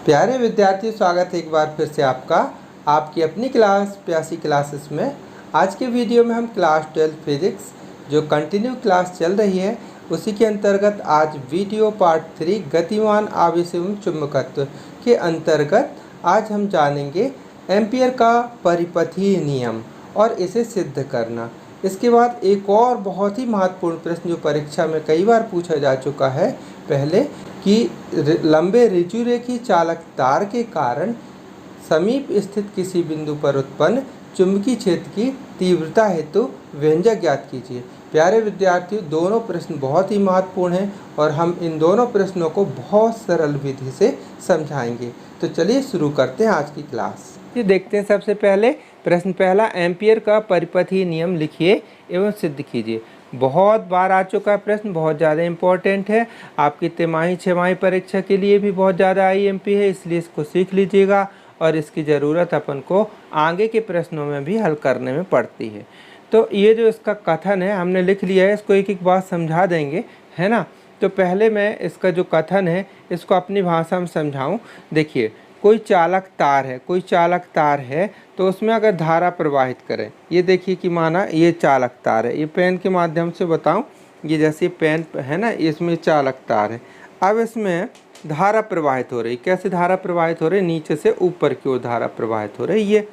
प्यारे विद्यार्थी, स्वागत है एक बार फिर से आपका आपकी अपनी क्लास प्यासी क्लासेस में। आज के वीडियो में हम क्लास 12 फिजिक्स जो कंटिन्यू क्लास चल रही है उसी के अंतर्गत आज वीडियो पार्ट 3 गतिमान आवेश एवं चुंबकत्व के अंतर्गत आज हम जानेंगे एम्पियर का परिपथीय नियम और इसे सिद्ध करना। इसके बाद एक और बहुत ही महत्वपूर्ण प्रश्न जो परीक्षा में कई बार पूछा जा चुका है पहले कि लंबे ऋजुरेखी चालक तार के कारण समीप स्थित किसी बिंदु पर उत्पन्न चुंबकीय क्षेत्र की तीव्रता हेतु व्यंजक ज्ञात कीजिए। प्यारे विद्यार्थियों, दोनों प्रश्न बहुत ही महत्वपूर्ण हैं और हम इन दोनों प्रश्नों को बहुत सरल विधि से समझाएंगे। तो चलिए शुरू करते हैं आज की क्लास। ये देखते हैं सबसे पहले प्रश्न पहला, एम्पियर का परिपथीय नियम लिखिए एवं सिद्ध कीजिए। बहुत बार आ चुका प्रश्न, बहुत ज़्यादा इम्पोर्टेंट है, आपकी तिमाही छमाही परीक्षा के लिए भी बहुत ज़्यादा IMP है, इसलिए इसको सीख लीजिएगा और इसकी ज़रूरत अपन को आगे के प्रश्नों में भी हल करने में पड़ती है। तो ये जो इसका कथन है हमने लिख लिया है, इसको एक एक बात समझा देंगे, है ना। तो पहले मैं इसका जो कथन है इसको अपनी भाषा में समझाऊँ। देखिए, कोई चालक तार है तो उसमें अगर धारा प्रवाहित करें, ये देखिए कि माना ये चालक तार है, ये पेन के माध्यम से बताऊं, ये जैसे पेन है ना, इसमें चालक तार है। अब इसमें धारा प्रवाहित हो रही, कैसे धारा प्रवाहित हो रही, नीचे से ऊपर की ओर धारा प्रवाहित हो रही ये।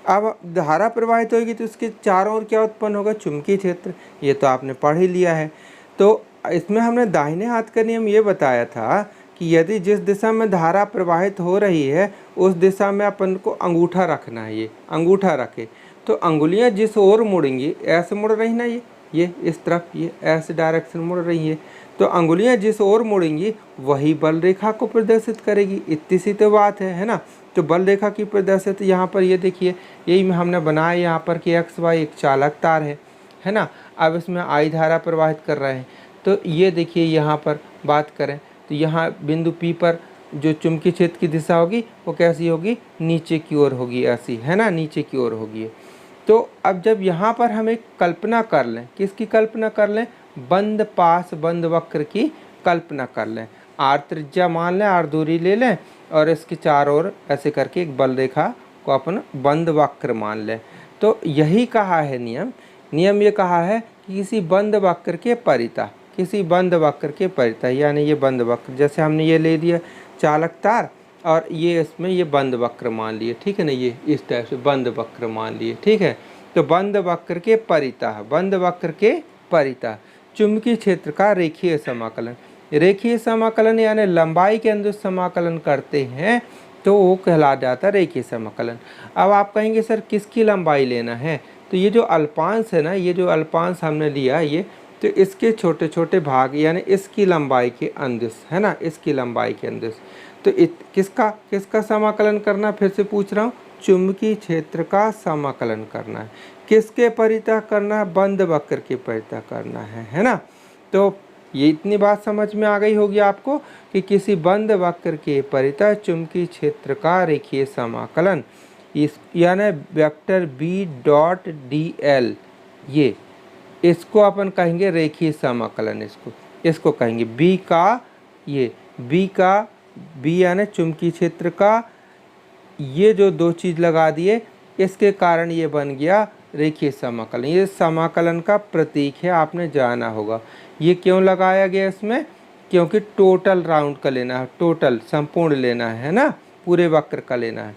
अब धारा प्रवाहित होगी तो उसके चारों ओर क्या उत्पन्न होगा, चुंबकीय क्षेत्र। ये तो आपने पढ़ ही लिया है। तो इसमें हमने दाहिने हाथ का नियम ये बताया था कि यदि जिस दिशा में धारा प्रवाहित हो रही है उस दिशा में अपन को अंगूठा रखना है। ये अंगूठा रखे तो अंगुलियां जिस ओर मुड़ेंगी, ऐसे मुड़ रही ना, ये इस तरफ, ये ऐसे डायरेक्शन मुड़ रही है, तो अंगुलियां जिस ओर मुड़ेंगी वही बल रेखा को प्रदर्शित करेगी। इतनी सी तो बात है ना। तो बल रेखा की प्रदर्शित यहाँ पर ये देखिए, यही में हमने बनाया यहाँ पर कि XY एक चालक तार है ना। अब इसमें I धारा प्रवाहित कर रहे हैं, तो ये देखिए यहाँ पर बात करें तो यहाँ बिंदु P पर जो चुंबकीय क्षेत्र की दिशा होगी वो कैसी होगी, नीचे की ओर होगी, ऐसी है ना, नीचे की ओर होगी। तो अब जब यहाँ पर हम एक कल्पना कर लें, किसकी कल्पना कर लें, बंद पास बंद वक्र की कल्पना कर लें। R त्रिज्या मान लें, R दूरी ले लें और इसके चारों ओर ऐसे करके एक बल रेखा को अपन बंद वक्र मान लें। तो यही कहा है नियम ये कहा है कि किसी बंद वक्र के परितः, किसी बंद वक्र के परितः, यानी ये बंद वक्र, जैसे हमने ये ले लिया चालक तार और ये इसमें ये बंद वक्र मान लिए, ठीक है ना, ये इस टाइप से बंद वक्र मान लिए, ठीक है। तो बंद वक्र के परितः, बंद वक्र के परितः चुंबकीय क्षेत्र का रेखीय समाकलन, रेखीय समाकलन यानी लंबाई के अनुसार समाकलन करते हैं तो वो कहला जाता है रेखीय समाकलन। अब आप कहेंगे सर किसकी लंबाई लेना है, तो ये जो अल्पांश है ना, ये जो अल्पांश हमने लिया ये, तो इसके छोटे छोटे भाग यानी इसकी लंबाई के अंदिश, है ना, इसकी लंबाई के अंदिश। तो किसका समाकलन करना, फिर से पूछ रहा हूँ, चुंबकीय क्षेत्र का समाकलन करना है। किसके परितः करना है, बंद वक्र के परितः करना है ना। तो ये इतनी बात समझ में आ गई होगी आपको कि किसी बंद वक्र के परितः चुंबकीय क्षेत्र का रेखीय समाकलन, इस यानी वेक्टर B.dl, ये इसको अपन कहेंगे रेखीय समाकलन। इसको कहेंगे B यानी चुंबकीय क्षेत्र का, ये जो दो चीज़ लगा दिए इसके कारण ये बन गया रेखीय समाकलन। ये समाकलन का प्रतीक है, आपने जाना होगा। ये क्यों लगाया गया इसमें, क्योंकि टोटल राउंड का लेना है, टोटल संपूर्ण लेना है ना, पूरे वक्र का लेना है।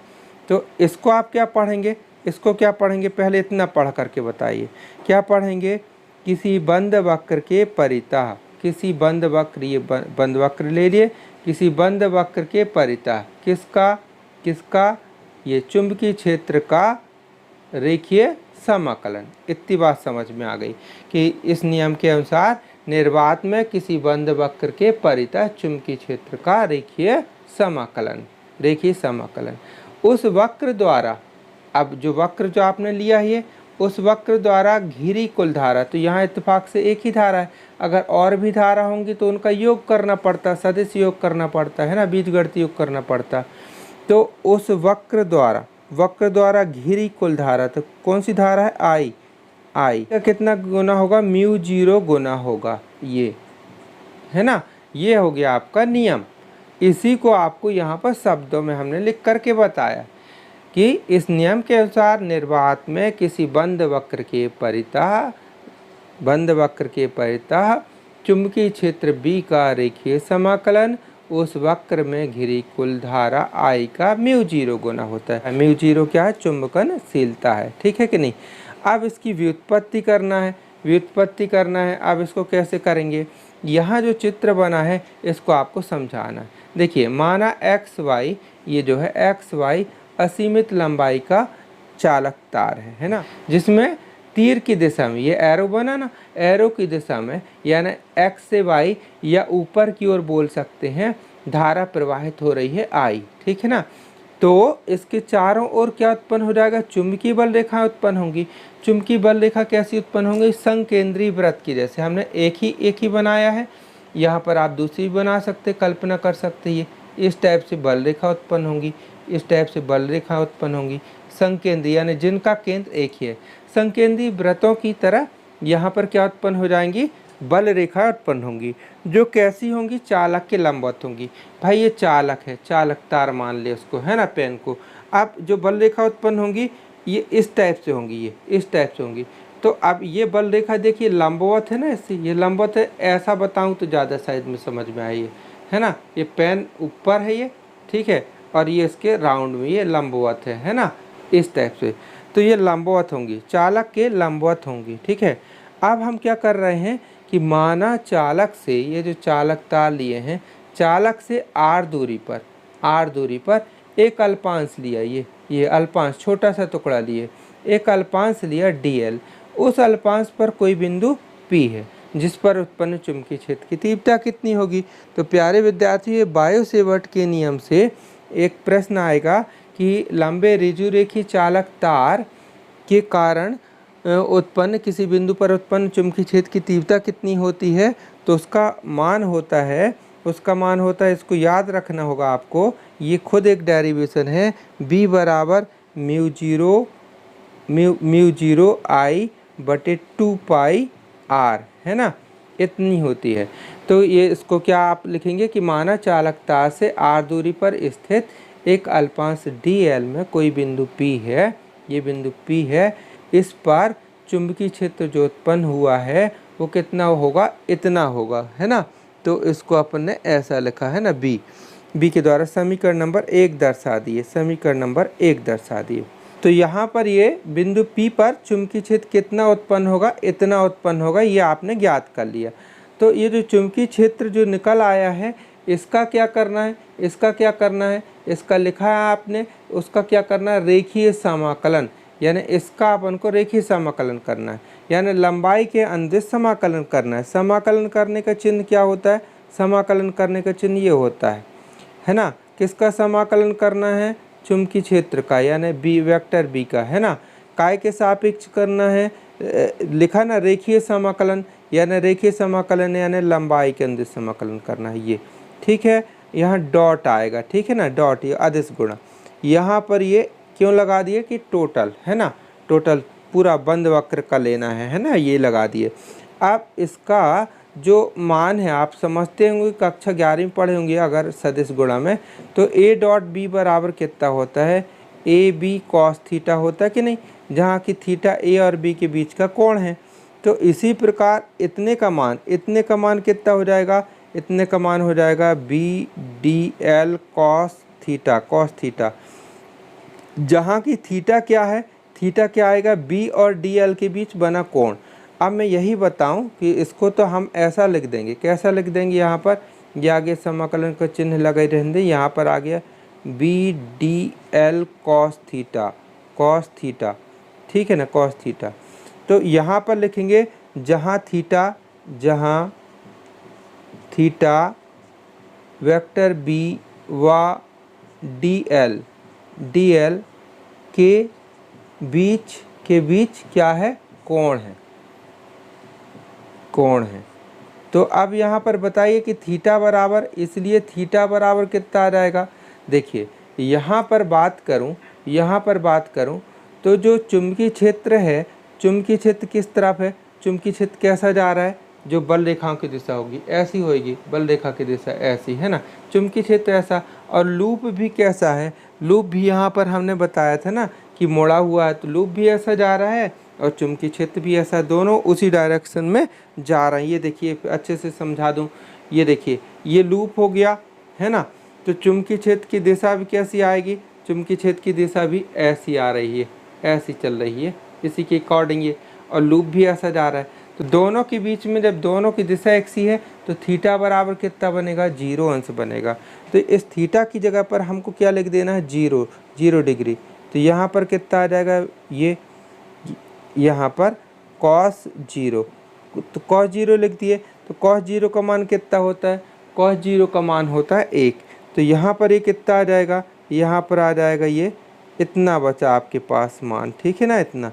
तो इसको आप क्या पढ़ेंगे, इसको क्या पढ़ेंगे, पहले इतना पढ़ करके बताइए क्या पढ़ेंगे, किसी बंद वक्र के परितः, किसी बंद वक्र, ये बंद वक्र ले लिए, किसी बंद वक्र के परितः किसका ये चुंबकीय क्षेत्र का रेखीय समाकलन। इतनी बात समझ में आ गई कि इस नियम के अनुसार निर्वात में किसी बंद वक्र के परितः चुंबकीय क्षेत्र का रेखीय समाकलन उस वक्र द्वारा, अब जो वक्र जो आपने लिया है उस वक्र द्वारा घिरी कुल धारा, तो यहाँ इत्तेफाक से एक ही धारा है, अगर और भी धारा होंगी तो उनका योग करना पड़ता, सदिश योग करना पड़ता है ना, बीजगणित योग करना पड़ता। तो उस वक्र द्वारा घिरी कुल धारा, तो कौन सी धारा है, I का कितना गुना होगा, μ0 गुना होगा, ये है ना, ये हो गया आपका नियम। इसी को आपको यहाँ पर शब्दों में हमने लिख करके बताया कि इस नियम के अनुसार निर्वात में किसी बंद वक्र के परितः चुंबकीय क्षेत्र B का रेखीय समाकलन उस वक्र में घिरी कुल धारा I का μ0 गुना होता है। μ0 क्या है? चुंबकनशीलता है, ठीक है कि नहीं। अब इसकी व्युत्पत्ति करना है। अब इसको कैसे करेंगे? यहाँ जो चित्र बना है इसको आपको समझाना है। देखिए, माना XY, ये जो है XY असीमित लंबाई का चालक तार है ना, जिसमें तीर की दिशा में ये एरो बना ना, एरो की दिशा में यानी X से Y या ऊपर की ओर बोल सकते हैं धारा प्रवाहित हो रही है I, ठीक है ना। तो इसके चारों ओर क्या उत्पन्न हो जाएगा? चुंबकीय बल रेखा उत्पन्न होंगी। चुंबकीय बल रेखा कैसी उत्पन्न होंगी? संकेंद्रीय वृत्त की, जैसे हमने एक ही बनाया है, यहाँ पर आप दूसरी भी बना सकते, कल्पना कर सकते। ये इस टाइप से बल रेखा उत्पन्न होंगी, इस टाइप से बल रेखा उत्पन्न होंगी। संकेंद्रीय यानी जिनका केंद्र एक ही है। संकेंद्रीय वृत्तों की तरह यहाँ पर क्या उत्पन्न हो जाएंगी? बल रेखा उत्पन्न होंगी, जो कैसी होंगी? चालक के लंबवत होंगी। भाई ये चालक है, चालक तार मान ले उसको, है ना, पेन को। अब जो बल रेखा उत्पन्न होंगी ये इस टाइप से होंगी, ये इस टाइप से होंगी। तो अब ये बल रेखा देखिए लंबवत है ना, इससे ये लंबवत है। ऐसा बताऊं तो ज़्यादा साइज में समझ में आई है ना। ये पेन ऊपर है ये, ठीक है, और ये इसके राउंड में ये लंबवत है ना, इस टाइप से। तो ये लंबवत होंगी, चालक के लंबवत होंगी, ठीक है। अब हम क्या कर रहे हैं कि माना चालक से, ये जो चालक तार लिए हैं, चालक से r दूरी पर एक अल्पांश लिया, ये अल्पांश छोटा सा टुकड़ा लिए, एक अल्पांश लिया dl। उस अल्पांश पर कोई बिंदु P है जिस पर उत्पन्न चुंबकीय क्षेत्र की तीव्रता कितनी होगी? तो प्यारे विद्यार्थियों, बायो सेवर्ट के नियम से एक प्रश्न आएगा कि लंबे ऋजुरेखीय चालक तार के कारण उत्पन्न किसी बिंदु पर उत्पन्न चुंबकीय क्षेत्र की तीव्रता कितनी होती है? तो उसका मान होता है, इसको याद रखना होगा आपको। ये खुद एक डेरिवेशन है, B बराबर म्यू0 I बटे 2 पाई R, है ना, इतनी होती है। तो ये इसको क्या आप लिखेंगे कि माना चालक तार से R दूरी पर स्थित एक अल्पांश dl में कोई बिंदु P है, ये बिंदु P है, इस पर चुंबकीय क्षेत्र जो उत्पन्न हुआ है वो कितना होगा? इतना होगा, है ना। तो इसको अपन ने ऐसा लिखा है ना, बी के द्वारा समीकरण नंबर 1 दर्शा दिए। तो यहाँ पर ये बिंदु P पर चुंबकीय क्षेत्र कितना उत्पन्न होगा? इतना उत्पन्न होगा, ये आपने ज्ञात कर लिया। तो ये जो चुंबकीय क्षेत्र जो निकल आया है, इसका क्या करना है? इसका लिखा है आपने, उसका क्या करना है? रेखीय समाकलन, यानी इसका अपन को रेखीय समाकलन करना है, यानी लंबाई के अनुदिश समाकलन करना है। समाकलन करने का चिन्ह क्या होता है? समाकलन करने का चिन्ह ये होता है ना। किसका समाकलन करना है? चुंबकीय क्षेत्र का, यानी वेक्टर बी का, है ना। काय के सापेक्ष करना है? लिखा ना रेखीय समाकलन, यानी लंबाई के अनुदिश समाकलन करना है, ये ठीक है। यहाँ डॉट आएगा, ठीक है ना, डॉट, ये अदिश गुणा। यहाँ पर ये क्यों लगा दिए कि टोटल, है ना, टोटल पूरा बंद वक्र का लेना है ना, ये लगा दिए। अब इसका जो मान है आप समझते होंगे, कक्षा 11 में पढ़े होंगे अगर सदिश गुणा में, तो a डॉट b बराबर कितना होता है? AB cos थीटा होता है कि नहीं, जहाँ की थीटा a और b के बीच का कोण है। तो इसी प्रकार इतने का मान कितना हो जाएगा? इतने का मान हो जाएगा BDL cos थीटा, जहाँ की थीटा क्या है? थीटा क्या आएगा? B और DL के बीच बना कोण। अब मैं यही बताऊं कि इसको तो हम ऐसा लिख देंगे, कैसा लिख देंगे? यहाँ पर ये आगे समाकलन का चिन्ह लगे रहने, यहाँ पर आ गया BDL cos थीटा, ठीक है ना, cos थीटा। तो यहाँ पर लिखेंगे जहाँ थीटा वेक्टर B व DL के बीच क्या है? कोण है। तो अब यहाँ पर बताइए कि थीटा बराबर, इसलिए थीटा बराबर कितना आ जाएगा? देखिए यहाँ पर बात करूँ तो जो चुंबकीय क्षेत्र है, चुंबकीय क्षेत्र किस तरफ है? चुंबकीय क्षेत्र कैसा जा रहा है? जो बल रेखाओं की दिशा होगी ऐसी होगी, बल रेखा की दिशा ऐसी, है ना। चुंबकीय क्षेत्र ऐसा, और लूप भी कैसा है, लूप भी यहाँ पर हमने बताया था ना कि मुड़ा हुआ है, तो लूप भी ऐसा जा रहा है और चुंबकीय क्षेत्र भी ऐसा, दोनों उसी डायरेक्शन में जा रहे हैं। ये देखिए अच्छे से समझा दूँ, ये देखिए ये लूप हो गया, है ना। तो चुंबकीय क्षेत्र की दिशा भी कैसी आएगी, चुंबकीय क्षेत्र की दिशा भी ऐसी आ रही है, ऐसी चल रही है, इसी के अकॉर्डिंग ये, और लूप भी ऐसा जा रहा है। तो दोनों के बीच में जब दोनों की दिशा एक सी है तो थीटा बराबर कितना बनेगा, 0 अंश बनेगा। तो इस थीटा की जगह पर हमको क्या लिख देना है, 0 डिग्री। तो यहाँ पर कितना आ जाएगा, ये यहाँ पर cos 0, तो cos 0 लिख दिए। तो cos 0 का मान कितना होता है, cos 0 का मान होता है 1। तो यहाँ पर ये कितना आ जाएगा, यहाँ पर आ जाएगा ये इतना बचा आपके पास मान, ठीक है ना, इतना।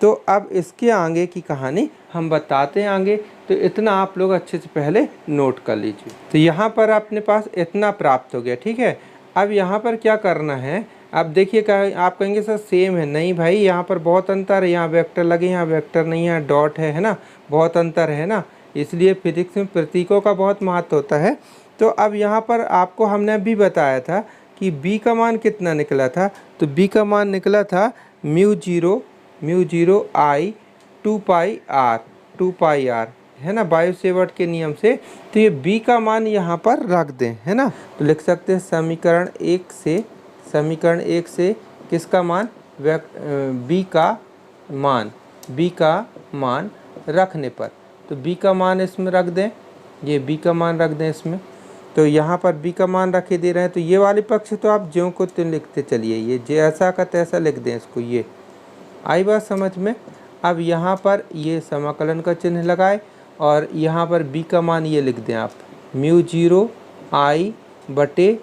तो अब इसके आगे की कहानी हम बताते हैं आगे, तो इतना आप लोग अच्छे से पहले नोट कर लीजिए। तो यहाँ पर अपने पास इतना प्राप्त हो गया, ठीक है। अब यहाँ पर क्या करना है, अब देखिए आप कहेंगे सर सेम है, नहीं भाई यहाँ पर बहुत अंतर है, यहाँ वेक्टर लगे, यहाँ वेक्टर नहीं है, डॉट है ना, बहुत अंतर है ना। इसलिए फिजिक्स में प्रतीकों का बहुत महत्व होता है। तो अब यहाँ पर आपको हमने अभी बताया था कि b का मान कितना निकला था, तो b का मान निकला था म्यू 0 I 2 पाई r, है ना, बायो-सेवर्ट के नियम से। तो ये b का मान यहाँ पर रख दें, है ना। तो लिख सकते हैं समीकरण 1 से किसका मान, b का मान रखने पर, तो b का मान इसमें रख दें, ये b का मान रख दें इसमें। तो यहाँ पर b का मान रखे दे रहे हैं, तो ये वाले पक्ष तो आप ज्यों को त्यों लिखते चलिए, ये जैसा का तैसा लिख दें इसको, ये आई बात समझ में। अब यहाँ पर ये समाकलन का चिन्ह लगाए और यहाँ पर b का मान ये लिख दें आप, म्यू 0 I बटे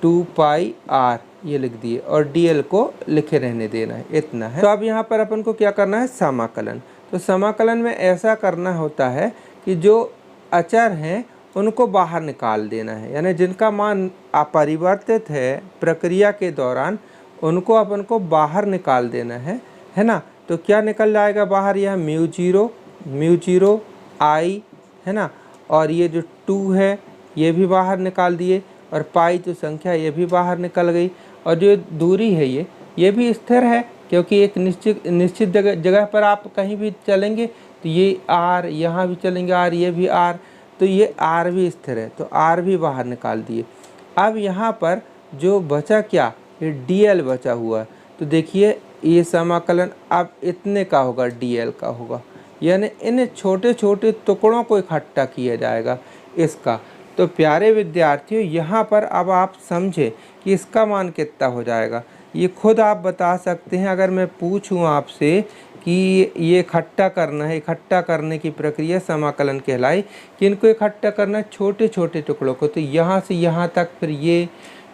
2 पाई r, ये लिख दिए, और dl को लिखे रहने देना है, इतना है। तो अब यहाँ पर अपन को क्या करना है, समाकलन। तो समाकलन में ऐसा करना होता है कि जो अचर हैं उनको बाहर निकाल देना है, यानी जिनका मान अपरिवर्तित है प्रक्रिया के दौरान, उनको अपन को बाहर निकाल देना है ना। तो क्या निकल जाएगा बाहर, यह म्यू 0 I, है ना, और ये जो 2 है ये भी बाहर निकाल दिए, और पाई जो संख्या ये भी बाहर निकल गई, और जो दूरी है ये भी स्थिर है, क्योंकि एक निश्चित जगह पर आप कहीं भी चलेंगे तो ये r, यहाँ भी चलेंगे r, ये भी r, तो ये r भी स्थिर है, तो r भी बाहर निकाल दिए। अब यहाँ पर जो बचा क्या, ये dl बचा हुआ है। तो देखिए ये समाकलन अब इतने का होगा, dl का होगा, यानी इन छोटे छोटे टुकड़ों को इकट्ठा किया जाएगा इसका। तो प्यारे विद्यार्थियों यहाँ पर अब आप समझें कि इसका मान कितना हो जाएगा, ये खुद आप बता सकते हैं। अगर मैं पूछूं आपसे कि ये इकट्ठा करना है, इकट्ठा करने की प्रक्रिया समाकलन कहलाई, कि इनको इकट्ठा करना छोटे छोटे टुकड़ों को, तो यहाँ से यहाँ तक,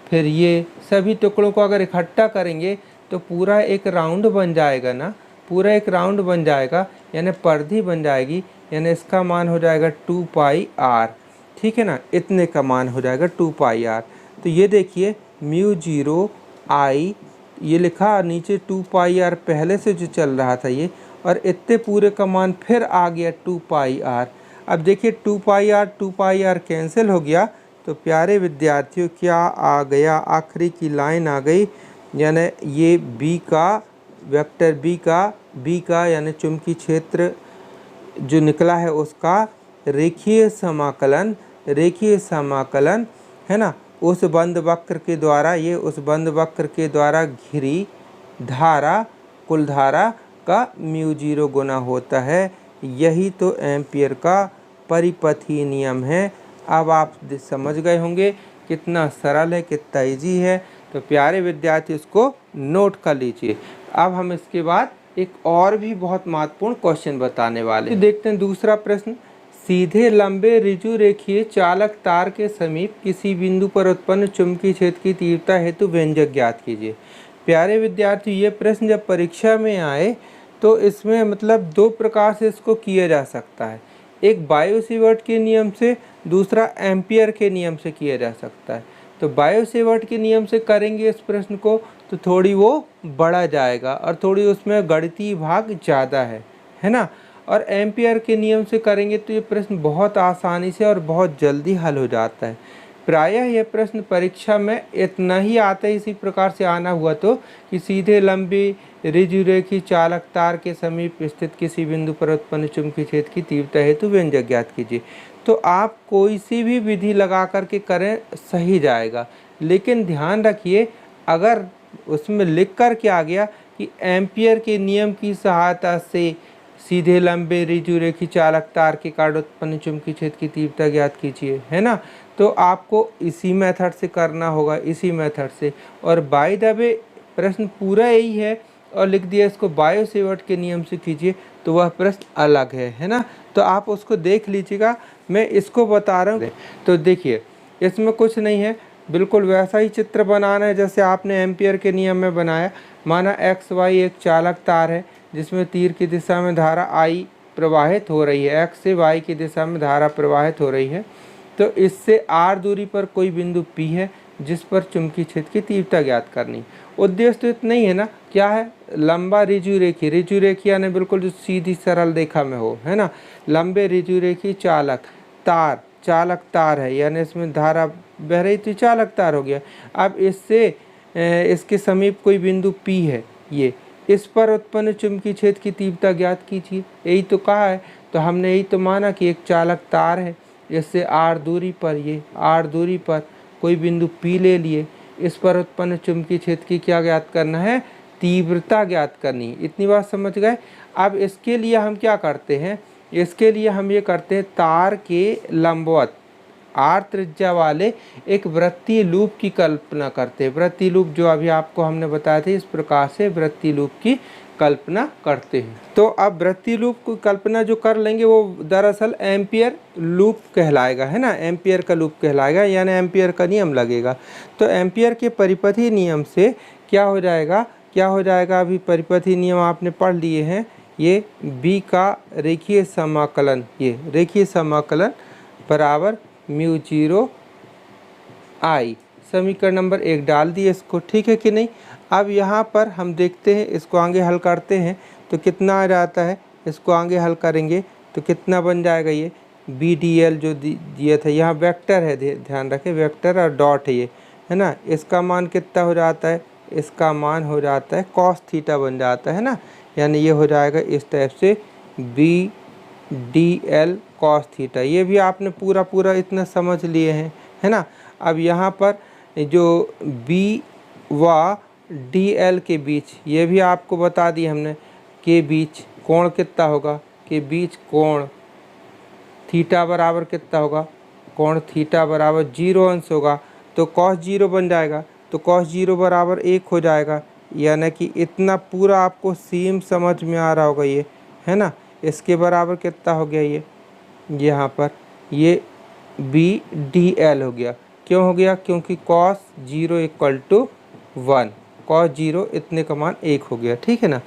फिर ये सभी टुकड़ों को अगर इकट्ठा करेंगे तो पूरा एक राउंड बन जाएगा ना, पूरा एक राउंड बन जाएगा, यानी परिधि बन जाएगी, यानी इसका मान हो जाएगा 2 पाई r, ठीक है ना, इतने का मान हो जाएगा 2 पाई r। तो ये देखिए म्यू 0 I ये लिखा, नीचे 2 पाई r पहले से जो चल रहा था ये, और इतने पूरे का मान फिर आ गया 2 पाई r। अब देखिए 2 पाई r कैंसिल हो गया, तो प्यारे विद्यार्थियों क्या आ गया, आखिरी की लाइन आ गई, यानी ये b का वेक्टर b का यानी चुंबकीय क्षेत्र जो निकला है उसका रेखीय समाकलन, है ना, उस बंद वक्र के द्वारा, ये उस बंद वक्र के द्वारा घिरी धारा, कुल धारा का म्यू 0 गुना होता है। यही तो एम्पियर का परिपथीय नियम है। अब आप समझ गए होंगे कितना सरल है, कितना इजी है। तो प्यारे विद्यार्थी इसको नोट कर लीजिए। अब हम इसके बाद एक और भी बहुत महत्वपूर्ण क्वेश्चन बताने वाले हैं। देखते हैं दूसरा प्रश्न, सीधे लंबे ऋजु रेखीय चालक तार के समीप किसी बिंदु पर उत्पन्न चुंबकीय क्षेत्र की तीव्रता हेतु व्यंजक ज्ञात कीजिए। प्यारे विद्यार्थी ये प्रश्न जब परीक्षा में आए तो इसमें मतलब दो प्रकार से इसको किया जा सकता है, एक बायो-सेवर्ट के नियम से, दूसरा एम्पियर के नियम से किया जा सकता है। तो बायो-सेवर्ट के नियम से करेंगे इस प्रश्न को तो थोड़ी वो बड़ा जाएगा और थोड़ी उसमें गणितीय भाग ज़्यादा है ना। और एम्पियर के नियम से करेंगे तो ये प्रश्न बहुत आसानी से और बहुत जल्दी हल हो जाता है। प्रायः यह प्रश्न परीक्षा में इतना ही आता है, इसी प्रकार से आना हुआ तो कि सीधे लंबी ऋजुरेखी चालक तार के समीप स्थित किसी बिंदु पर उत्पन्न चुंबकीय क्षेत्र की तीव्रता हेतु व्यंजक ज्ञात कीजिए। तो आप कोई सी भी विधि लगा करके करें सही जाएगा, लेकिन ध्यान रखिए अगर उसमें लिख कर के आ गया कि एम्पियर के नियम की सहायता से सीधे लंबे ऋजुरेखी चालक तार के कारण उत्पन्न चुंबकीय क्षेत्र की तीव्रता ज्ञात कीजिए, है ना, तो आपको इसी मेथड से करना होगा, इसी मेथड से। और बाय द वे प्रश्न पूरा यही है और लिख दिया इसको बायो सेवर्ट के नियम से कीजिए, तो वह प्रश्न अलग है ना, तो आप उसको देख लीजिएगा। मैं इसको बता रहा हूँ, तो देखिए इसमें कुछ नहीं है, बिल्कुल वैसा ही चित्र बनाना है जैसे आपने एम्पियर के नियम में बनाया। माना XY एक चालक तार है जिसमें तीर की दिशा में धारा I प्रवाहित हो रही है, X से Y की दिशा में धारा प्रवाहित हो रही है। तो इससे R दूरी पर कोई बिंदु P है जिस पर चुंबकीय क्षेत्र की तीव्रता ज्ञात करनी। उद्देश्य तो इतना ही है ना, क्या है, लंबा ऋजुरेखी, ऋजुरेखी यानी बिल्कुल जो सीधी सरल रेखा में हो, है ना, लंबे ऋजुरेखी चालक तार, चालक तार है यानी इसमें धारा बह रही तो चालक तार हो गया। अब इससे इसके समीप कोई बिंदु P है, ये इस पर उत्पन्न चुंबकीय क्षेत्र की तीव्रता ज्ञात कीजिए, यही तो कहा है। तो हमने यही तो माना कि एक चालक तार है, इससे R दूरी पर, ये R दूरी पर कोई बिंदु P ले लिए, इस पर उत्पन्न चुंबकीय क्षेत्र की क्या ज्ञात करना है, तीव्रता ज्ञात करनी। इतनी बात समझ गए। अब इसके लिए हम क्या करते हैं, इसके लिए हम ये करते हैं तार के लंबवत R त्रिज्या वाले एक वृत्तीय लूप की कल्पना करते हैं। वृत्तीय लूप जो अभी आपको हमने बताया था, इस प्रकार से वृत्तीय लूप की कल्पना करते हैं। तो अब वृत्तीय लूप की कल्पना जो कर लेंगे वो दरअसल एम्पियर लूप कहलाएगा, है ना, एम्पियर का लूप कहलाएगा, यानी एम्पियर का नियम लगेगा। तो एम्पियर के परिपथीय नियम से क्या हो जाएगा, अभी परिपथीय नियम आपने पढ़ लिए हैं, ये B का रेखीय समाकलन, ये रेखीय समाकलन बराबर μ0 I, समीकरण नंबर 1 डाल दिए इसको, ठीक है कि नहीं। अब यहाँ पर हम देखते हैं, इसको आगे हल करते हैं तो कितना आ जाता है, इसको आगे हल करेंगे तो कितना बन जाएगा, ये BDL जो दिया था, यहाँ वेक्टर है, ध्यान रखें वेक्टर और डॉट है ये, है ना, इसका मान कितना हो जाता है, इसका मान हो जाता है cos थीटा बन जाता है ना, यानी ये हो जाएगा इस टाइप से BDL cos थीटा। ये भी आपने पूरा इतना समझ लिए हैं, है ना। अब यहाँ पर जो B व DL के बीच, ये भी आपको बता दिया हमने, के बीच कोण कितना होगा, के बीच कोण थीटा बराबर कितना होगा, कोण थीटा बराबर 0 अंश होगा, तो cos 0 बन जाएगा, तो cos 0 बराबर 1 हो जाएगा। यानी कि इतना पूरा आपको सेम समझ में आ रहा होगा ये, है ना। इसके बराबर कितना हो गया, ये यहाँ पर ये BDL हो गया। क्यों हो गया, क्योंकि cos 0 इक्वल टू 1, cos 0 इतने का मान 1 हो गया, ठीक है ना,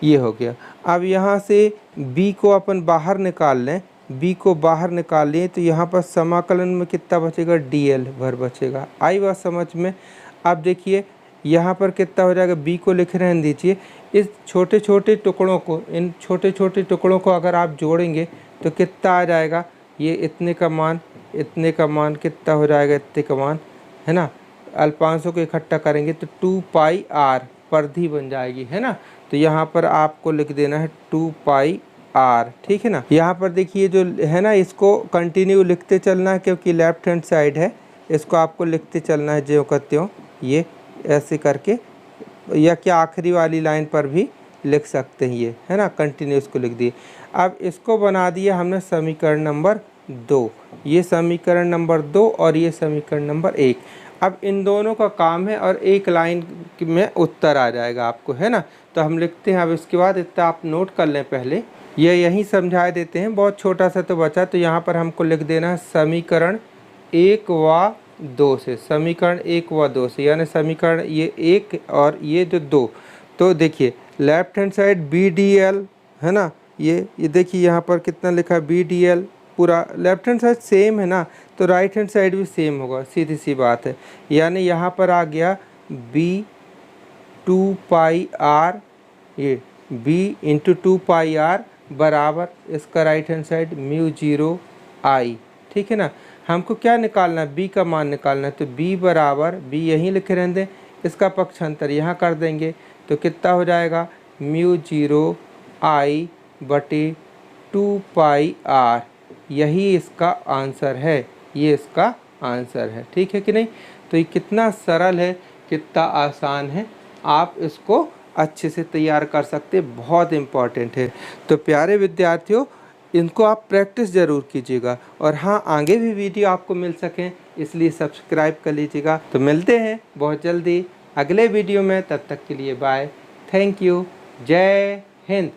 ये हो गया। अब यहाँ से B को अपन बाहर निकाल लें, B को बाहर निकाल लिए तो यहाँ पर समाकलन में कितना बचेगा, DL भर बचेगा। आई बात समझ में। अब देखिए यहाँ पर कितना हो जाएगा, B को लिख रहने दीजिए, इस छोटे छोटे टुकड़ों को, इन छोटे छोटे टुकड़ों को अगर आप जोड़ेंगे तो कितना आ जाएगा, ये इतने का मान, इतने का मान कितना हो जाएगा, इतने का मान, है ना। अल्पांशों को इकट्ठा करेंगे तो 2πr परिधि बन जाएगी, है ना। तो यहाँ पर आपको लिख देना है 2πr, ठीक है ना। यहाँ पर देखिए जो है ना, इसको कंटिन्यू लिखते चलना है क्योंकि लेफ्ट हैंड साइड है, इसको आपको लिखते चलना है ज्यों का त्यों, ये ऐसे करके, या क्या आखिरी वाली लाइन पर भी लिख सकते हैं ये, है ना, कंटिन्यू इसको लिख दिए। अब इसको बना दिया हमने समीकरण नंबर 2, ये समीकरण नंबर 2 और ये समीकरण नंबर 1। अब इन दोनों का काम है और एक लाइन में उत्तर आ जाएगा आपको, है ना। तो हम लिखते हैं, अब इसके बाद इतना आप नोट कर लें, पहले ये यहीं समझा देते हैं, बहुत छोटा सा तो बचा। तो यहाँ पर हमको लिख देना है समीकरण 1 व 2 से, समीकरण 1 व 2 से, यानी समीकरण ये 1 और ये जो 2। तो देखिए लेफ्ट हैंड साइड BDL, है ना, ये देखिए यहाँ पर कितना लिखा है BDL, पूरा लेफ्ट हैंड साइड सेम है ना, तो राइट हैंड साइड भी सेम होगा, सीधी सी बात है। यानी यहाँ पर आ गया B 2πr, ये B × 2πr बराबर इसका राइट हैंड साइड म्यू 0 आई। ठीक है ना। हमको क्या निकालना है, b का मान निकालना है, तो b बराबर, b यहीं लिखे रहने दें, इसका पक्षांतर यहाँ कर देंगे तो कितना हो जाएगा, म्यू 0 आई बटे 2 पाई आर। यही इसका आंसर है, ये इसका आंसर है। ठीक है कि नहीं। तो ये कितना सरल है, कितना आसान है, आप इसको अच्छे से तैयार कर सकते, बहुत इम्पॉर्टेंट है। तो प्यारे विद्यार्थियों, इनको आप प्रैक्टिस ज़रूर कीजिएगा और हाँ, आगे भी वीडियो आपको मिल सकें इसलिए सब्सक्राइब कर लीजिएगा। तो मिलते हैं बहुत जल्दी अगले वीडियो में, तब तक के लिए बाय, थैंक यू, जय हिंद।